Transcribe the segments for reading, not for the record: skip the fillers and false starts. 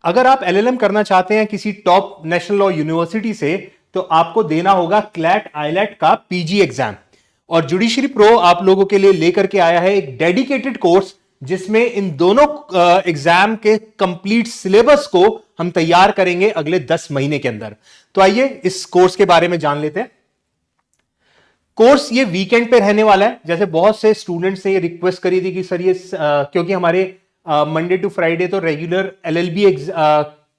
अगर आप एलएलएम करना चाहते हैं किसी टॉप नेशनल लॉ यूनिवर्सिटी से, तो आपको देना होगा क्लैट आईलेट का पीजी एग्जाम। और जुडिशरी प्रो आप लोगों के लिए लेकर के आया है एक डेडिकेटेड कोर्स, जिसमें इन दोनों एग्जाम के कंप्लीट सिलेबस को हम तैयार करेंगे अगले 10 महीने के अंदर। तो आइए इस कोर्स के बारे में जान लेते हैं। कोर्स ये वीकेंड पे रहने वाला है। जैसे बहुत से स्टूडेंट्स ने ये रिक्वेस्ट करी थी कि सर ये क्योंकि हमारे मंडे टू फ्राइडे तो रेगुलर एलएलबी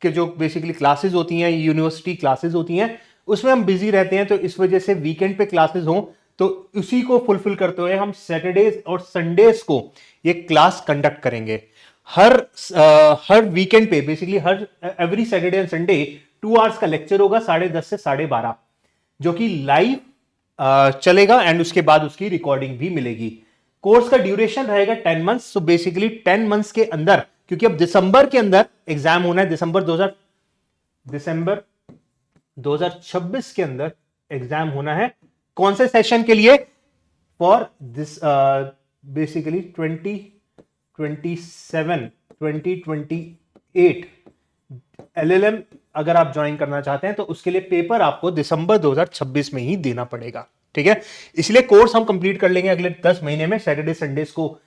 के जो बेसिकली क्लासेस होती हैं, यूनिवर्सिटी क्लासेस होती हैं, उसमें हम बिजी रहते हैं, तो इस वजह से वीकेंड पे क्लासेस हों, तो उसी को फुलफिल करते हुए हम सैटरडेज और संडेज को ये क्लास कंडक्ट करेंगे। हर वीकेंड पे basically her every Saturday and Sunday 2 hours का लेक्चर होगा 10:30 से 12:30, जो कि लाइव चलेगा एंड उसके बाद उसकी रिकॉर्डिंग भी मिलेगी। कोर्स का ड्यूरेशन रहेगा 10 मंथ्स। सो बेसिकली 10 मंथ्स के अंदर, क्योंकि अब दिसंबर के अंदर एग्जाम होना है, दिसंबर 2026 के अंदर एग्जाम होना है। कौन से सेशन के लिए? फॉर दिस बेसिकली 2027-2028 एलएलएम अगर आप ज्वाइन करना चाहते हैं, तो उसके लिए पेपर आपको दिसंबर 2026 में ही देना पड़ेगा। ठीक है, इसलिए कोर्स हम कंप्लीट कर लेंगे अगले 10 महीने में। सैटरडे संडेज को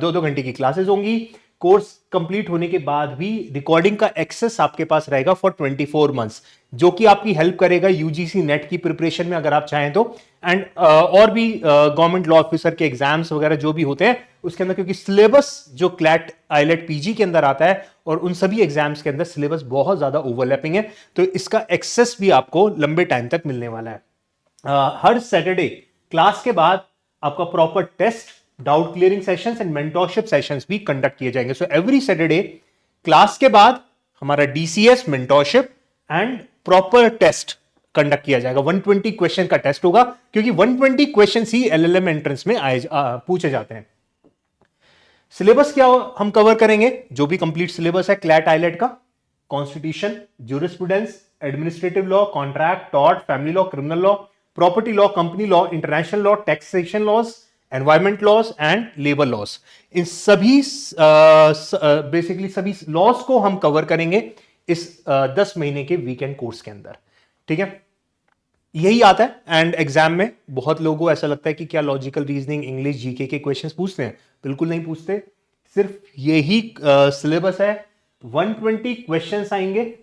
2-2 घंटे की क्लासेस होंगी। कोर्स कंप्लीट होने के बाद भी रिकॉर्डिंग का एक्सेस आपके पास रहेगा फॉर 24 मंथ्स, जो कि आपकी हेल्प करेगा यूजीसी नेट की प्रिपरेशन में अगर आप चाहें तो, एंड और भी गवर्नमेंट लॉ ऑफिसर के एग्जाम्स वगैरह जो भी होते हैं उसके अंदर, क्योंकि सिलेबस जो क्लैट आईलेट पीजी के अंदर आता है और उन सभी एग्जाम्स के अंदर सिलेबस बहुत ज्यादा ओवरलैपिंग है, तो इसका एक्सेस भी आपको लंबे टाइम तक मिलने वाला है। हर सैटरडे क्लास के बाद आपका proper test, doubt clearing sessions and mentorship sessions भी कंडक्ट किए जाएंगे। सो एवरी सैटरडे क्लास के बाद हमारा DCS, mentorship and proper test conduct किया जाएगा। 120 क्वेश्चन का टेस्ट होगा, क्योंकि 120 क्वेश्चन ही एलएलएम एंट्रेंस में पूछे जाते हैं। सिलेबस क्या हम कवर करेंगे? जो भी कंप्लीट सिलेबस है क्लैट आईलेट का, constitution, jurisprudence, administrative law, contract, tort, family law, criminal law, property law, company law, international law, taxation laws, environment laws and labour laws, इन सभी बेसिकली सभी लॉज को हम कवर करेंगे इस 10 महीने के वीकेंड कोर्स के अंदर। ठीक है, यही आता है। एंड एग्जाम में बहुत लोगों को ऐसा लगता है कि क्या लॉजिकल रीजनिंग, इंग्लिश, जीके के क्वेश्चंस पूछते हैं? बिल्कुल नहीं पूछते। सिर्फ यही सिलेबस है। 120 क्वेश्चंस आएंगे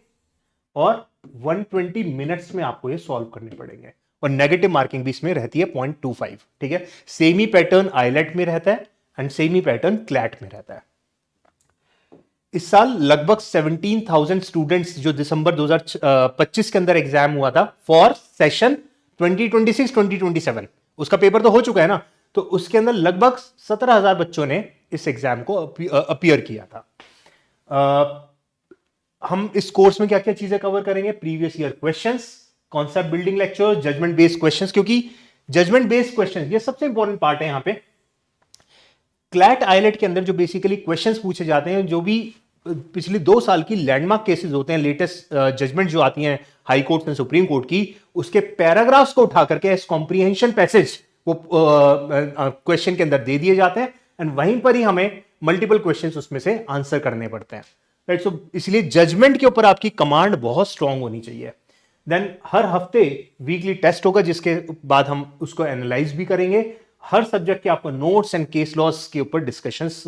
और 120 मिनट्स में आपको ये सॉल्व करने पड़ेंगे, और नेगेटिव मार्किंग भी इसमें रहती है 0.25। ठीक है, सेमी पैटर्न आईलेट में रहता है एंड सेमी पैटर्न क्लैट में रहता है। इस साल लगभग 17,000 स्टूडेंट्स, जो दिसंबर 2025 के अंदर एग्जाम हुआ था फॉर सेशन 2026-2027, उसका पेपर तो हो चुका है ना, तो उसके अंदर लगभग 17,000 बच्चों ने इस एग्जाम को अपीयर किया था। हम इस कोर्स में क्या क्या चीजें कवर करेंगे? Previous year questions, concept building lecture, judgement based questions, क्योंकि जजमेंट बेस्ड क्वेश्चंस ये सबसे इंपॉर्टेंट पार्ट है। यहां पे क्लैट आईलेट के अंदर जो बेसिकली क्वेश्चंस पूछे जाते हैं, जो भी पिछले 2 साल की लैंडमार्क केसेस होते हैं, लेटेस्ट जजमेंट जो आती हैं high court and supreme court की, उसके पैराग्राफ्स को उठा करके एज कॉम्प्रिहेंशन पैसेज वो क्वेश्चन के अंदर दे दिए जाते हैं, एंड वहीं पर ही हमें मल्टीपल क्वेश्चंस उसमें से आंसर करने पड़ते हैं। राइट, सो इसलिए जजमेंट के ऊपर आपकी कमांड बहुत स्ट्रांग होनी चाहिए। देन हर हफ्ते वीकली टेस्ट होगा, जिसके बाद हम उसको एनालाइज भी करेंगे। हर सब्जेक्ट के आपको नोट्स एंड केस लॉस के ऊपर डिस्कशंस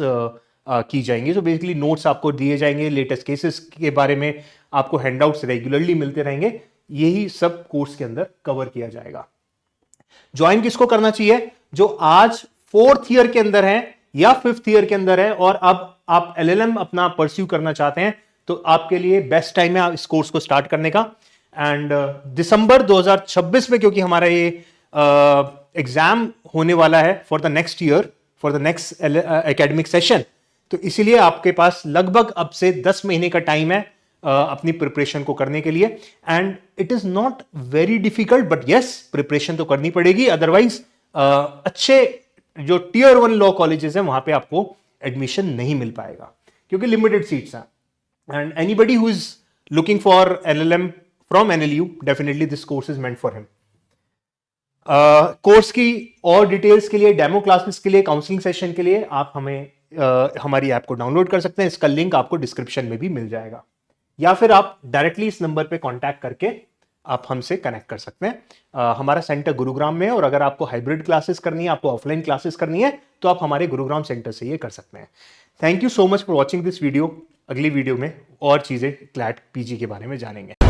की जाएंगी। तो बेसिकली नोट्स आपको दिए जाएंगे, लेटेस्ट केसेस के बारे में आपको हैंडआउट्स रेगुलरली मिलते रहेंगे। यही सब कोर्स के अंदर कवर किया जाएगा। ज्वाइन किसको करना चाहिए? जो आज 4th ईयर के अंदर है या 5th ईयर के अंदर है और अब आप एलएलएम अपना परस्यू करना चाहते हैं, तो आपके लिए बेस्ट टाइम है इस कोर्स को स्टार्ट करने का। एंड दिसंबर 2026 में, क्योंकि हमारा ये एग्जाम होने वाला है for the next year, for the next academic session, तो इसीलिए आपके पास लगभग अब से 10 महीने का टाइम है अपनी प्रिपरेशन को करने के लिए। And it is not very difficult, but yes, preparation तो करनी पड़ेगी, अदरवाइज अच्छे जो टियर 1 लॉ कॉलेजेस हैं वहां पे आपको एडमिशन नहीं मिल पाएगा, क्योंकि लिमिटेड सीट्स हैं। And anybody who is looking for LLM from NLU, definitely this course is meant for him. Course की और डिटेल्स के लिए, डेमो क्लासेस के लिए, काउंसलिंग सेशन के लिए आप हमें हमारी ऐप को डाउनलोड कर सकते हैं। इसका लिंक आपको डिस्क्रिप्शन में भी मिल जाएगा। या फिर आप डायरेक्टली इस नंबर पे कांटेक्ट करके आप हमसे कनेक्ट कर सकते हैं। हमारा सेंटर गुरुग्राम में है, और अगर आपको हाइब्रिड क्लासेस करनी है, आपको ऑफलाइन क्लासेस करनी है, तो आप हमारे गुरुग्राम सेंटर से ये कर सकते हैं। Thank you so much for watching this video. अगली वीडियो में और चीजें क्लैट पीजी के बारे में जानेंगे।